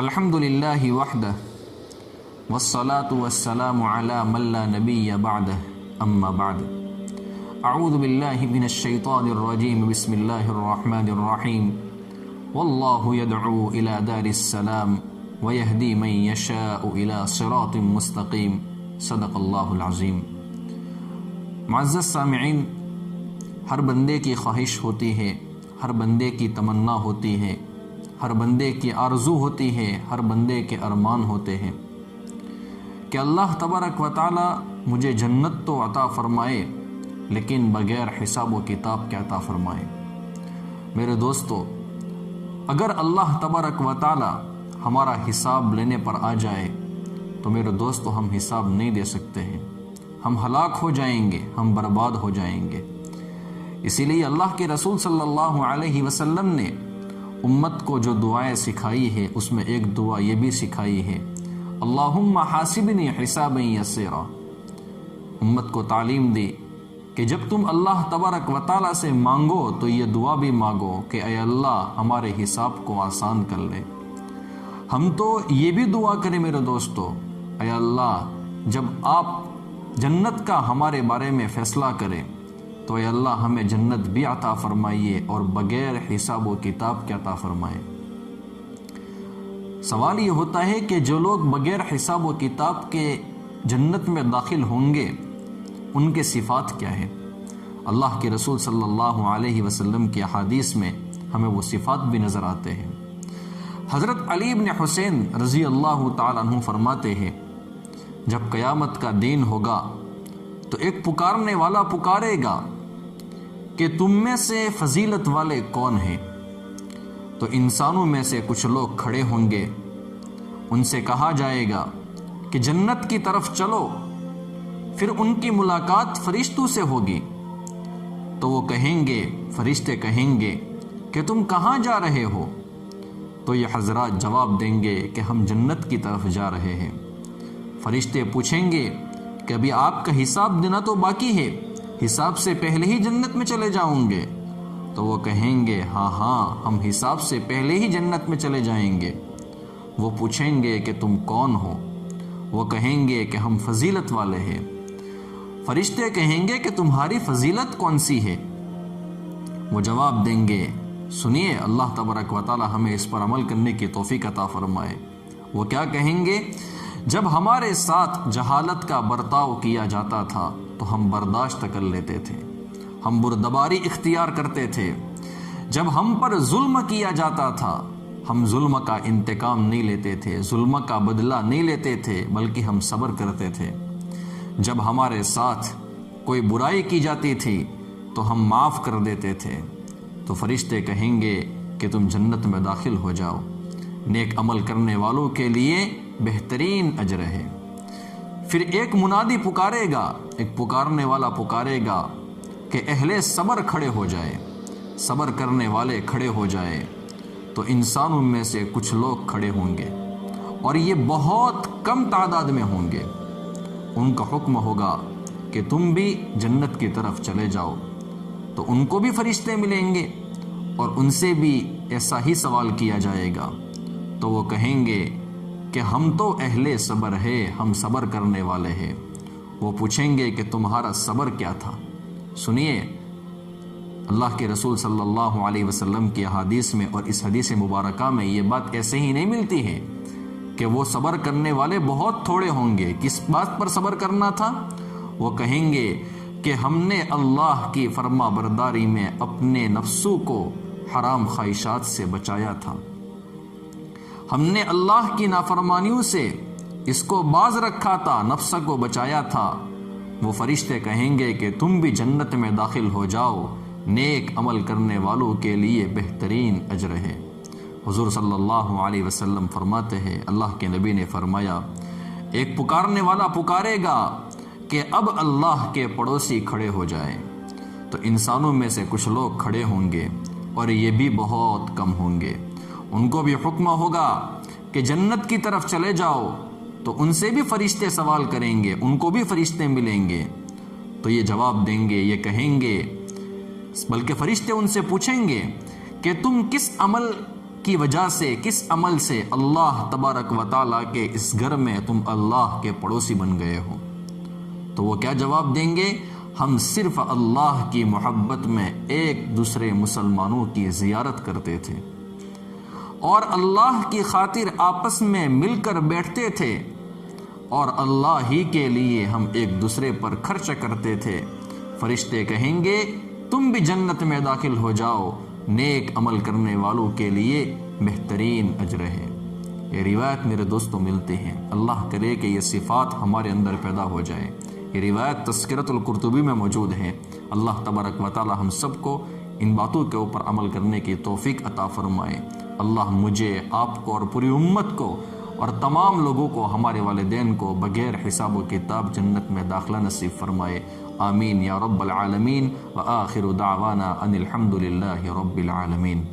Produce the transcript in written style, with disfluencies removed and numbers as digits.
الحمد للہ وحدہ والصلاة والسلام علی من لا نبی بعدہ اما بعد اعوذ باللہ من الشیطان الرجیم بسم اللہ الرحمن الرحیم واللہ يدعو الى دار السلام ويهدی من یشاء الى صراط مستقیم صدق اللہ العظیم۔ معزز سامعین، ہر بندے کی خواہش ہوتی ہے، ہر بندے کی تمنا ہوتی ہے، ہر بندے کی آرزو ہوتی ہے، ہر بندے کے ارمان ہوتے ہیں کہ اللہ تبارک و تعالی مجھے جنت تو عطا فرمائے لیکن بغیر حساب و کتاب کے عطا فرمائے۔ میرے دوستو، اگر اللہ تبارک و تعالی ہمارا حساب لینے پر آ جائے تو میرے دوستو ہم حساب نہیں دے سکتے ہیں، ہم ہلاک ہو جائیں گے، ہم برباد ہو جائیں گے۔ اسی لیے اللہ کے رسول صلی اللہ علیہ وسلم نے امت کو جو دعائیں سکھائی ہے اس میں ایک دعا یہ بھی سکھائی ہے، اللہم حاسبنی حسابا یسیرا۔ امت کو تعلیم دی کہ جب تم اللہ تبارک و تعالیٰ سے مانگو تو یہ دعا بھی مانگو کہ اے اللہ ہمارے حساب کو آسان کر لے۔ ہم تو یہ بھی دعا کریں میرے دوستو، اے اللہ جب آپ جنت کا ہمارے بارے میں فیصلہ کریں تو اے اللہ ہمیں جنت بھی عطا فرمائیے اور بغیر حساب و کتاب کے عطا فرمائے۔ سوال یہ ہوتا ہے کہ جو لوگ بغیر حساب و کتاب کے جنت میں داخل ہوں گے ان کے صفات کیا ہیں؟ اللہ کے رسول صلی اللہ علیہ وسلم کی احادیث میں ہمیں وہ صفات بھی نظر آتے ہیں۔ حضرت علی بن حسین رضی اللہ تعالیٰ عنہ فرماتے ہیں، جب قیامت کا دن ہوگا تو ایک پکارنے والا پکارے گا کہ تم میں سے فضیلت والے کون ہیں؟ تو انسانوں میں سے کچھ لوگ کھڑے ہوں گے، ان سے کہا جائے گا کہ جنت کی طرف چلو، پھر ان کی ملاقات فرشتوں سے ہوگی تو وہ کہیں گے، فرشتے کہیں گے کہ تم کہاں جا رہے ہو؟ تو یہ حضرات جواب دیں گے کہ ہم جنت کی طرف جا رہے ہیں۔ فرشتے پوچھیں گے کہ ابھی آپ کا حساب دینا تو باقی ہے، حساب سے پہلے ہی جنت میں چلے جاؤں گے؟ تو وہ کہیں گے ہاں ہم حساب سے پہلے ہی جنت میں چلے جائیں گے۔ وہ پوچھیں گے کہ تم کون ہو؟ وہ کہیں گے کہ ہم فضیلت والے ہیں۔ فرشتے کہیں گے کہ تمہاری فضیلت کون سی ہے؟ وہ جواب دیں گے، سنیے اللہ تبارک و تعالی ہمیں اس پر عمل کرنے کی توفیق عطا فرمائے۔ وہ کیا کہیں گے؟ جب ہمارے ساتھ جہالت کا برتاؤ کیا جاتا تھا تو ہم برداشت کر لیتے تھے، ہم بردباری اختیار کرتے تھے۔ جب ہم پر ظلم کیا جاتا تھا ہم ظلم کا انتقام نہیں لیتے تھے، ظلم کا بدلہ نہیں لیتے تھے، بلکہ ہم صبر کرتے تھے۔ جب ہمارے ساتھ کوئی برائی کی جاتی تھی تو ہم معاف کر دیتے تھے۔ تو فرشتے کہیں گے کہ تم جنت میں داخل ہو جاؤ، نیک عمل کرنے والوں کے لیے بہترین اجر ہے۔ پھر ایک منادی پکارے گا، ایک پکارنے والا پکارے گا کہ اہل صبر کھڑے ہو جائے، صبر کرنے والے کھڑے ہو جائے۔ تو انسانوں میں سے کچھ لوگ کھڑے ہوں گے اور یہ بہت کم تعداد میں ہوں گے۔ ان کا حکم ہوگا کہ تم بھی جنت کی طرف چلے جاؤ، تو ان کو بھی فرشتے ملیں گے اور ان سے بھی ایسا ہی سوال کیا جائے گا۔ تو وہ کہیں گے کہ ہم تو اہل صبر ہے، ہم صبر کرنے والے ہیں۔ وہ پوچھیں گے کہ تمہارا صبر کیا تھا؟ سنیے اللہ کے رسول صلی اللہ علیہ وسلم کی احادیث میں اور اس حدیث مبارکہ میں یہ بات ایسے ہی نہیں ملتی ہے کہ وہ صبر کرنے والے بہت تھوڑے ہوں گے۔ کس بات پر صبر کرنا تھا؟ وہ کہیں گے کہ ہم نے اللہ کی فرما برداری میں اپنے نفسوں کو حرام خواہشات سے بچایا تھا، ہم نے اللہ کی نافرمانیوں سے اس کو باز رکھا تھا، نفس کو بچایا تھا۔ وہ فرشتے کہیں گے کہ تم بھی جنت میں داخل ہو جاؤ، نیک عمل کرنے والوں کے لیے بہترین اجر ہے۔ حضور صلی اللہ علیہ وسلم فرماتے ہیں، اللہ کے نبی نے فرمایا، ایک پکارنے والا پکارے گا کہ اب اللہ کے پڑوسی کھڑے ہو جائیں۔ تو انسانوں میں سے کچھ لوگ کھڑے ہوں گے اور یہ بھی بہت کم ہوں گے۔ ان کو بھی حکم ہوگا کہ جنت کی طرف چلے جاؤ، تو ان سے بھی فرشتے سوال کریں گے، ان کو بھی فرشتے ملیں گے۔ تو یہ جواب دیں گے، یہ کہیں گے، بلکہ فرشتے ان سے پوچھیں گے کہ تم کس عمل کی وجہ سے، کس عمل سے اللہ تبارک و تعالیٰ کے اس گھر میں تم اللہ کے پڑوسی بن گئے ہو؟ تو وہ کیا جواب دیں گے؟ ہم صرف اللہ کی محبت میں ایک دوسرے مسلمانوں کی زیارت کرتے تھے اور اللہ کی خاطر آپس میں مل کر بیٹھتے تھے اور اللہ ہی کے لیے ہم ایک دوسرے پر خرچ کرتے تھے۔ فرشتے کہیں گے تم بھی جنت میں داخل ہو جاؤ، نیک عمل کرنے والوں کے لیے بہترین اجر ہے۔ یہ روایت میرے دوستوں ملتے ہیں، اللہ کرے کہ یہ صفات ہمارے اندر پیدا ہو جائے۔ یہ روایت تذکرۃ القرطبی میں موجود ہے۔ اللہ تبارک و تعالی ہم سب کو ان باتوں کے اوپر عمل کرنے کی توفیق عطا فرمائے۔ اللہ مجھے، آپ کو اور پوری امت کو اور تمام لوگوں کو، ہمارے والدین کو بغیر حساب و کتاب جنت میں داخلہ نصیب فرمائے۔ آمین یا رب العالمین۔ وآخر دعوانا ان الحمد للہ رب العالمین۔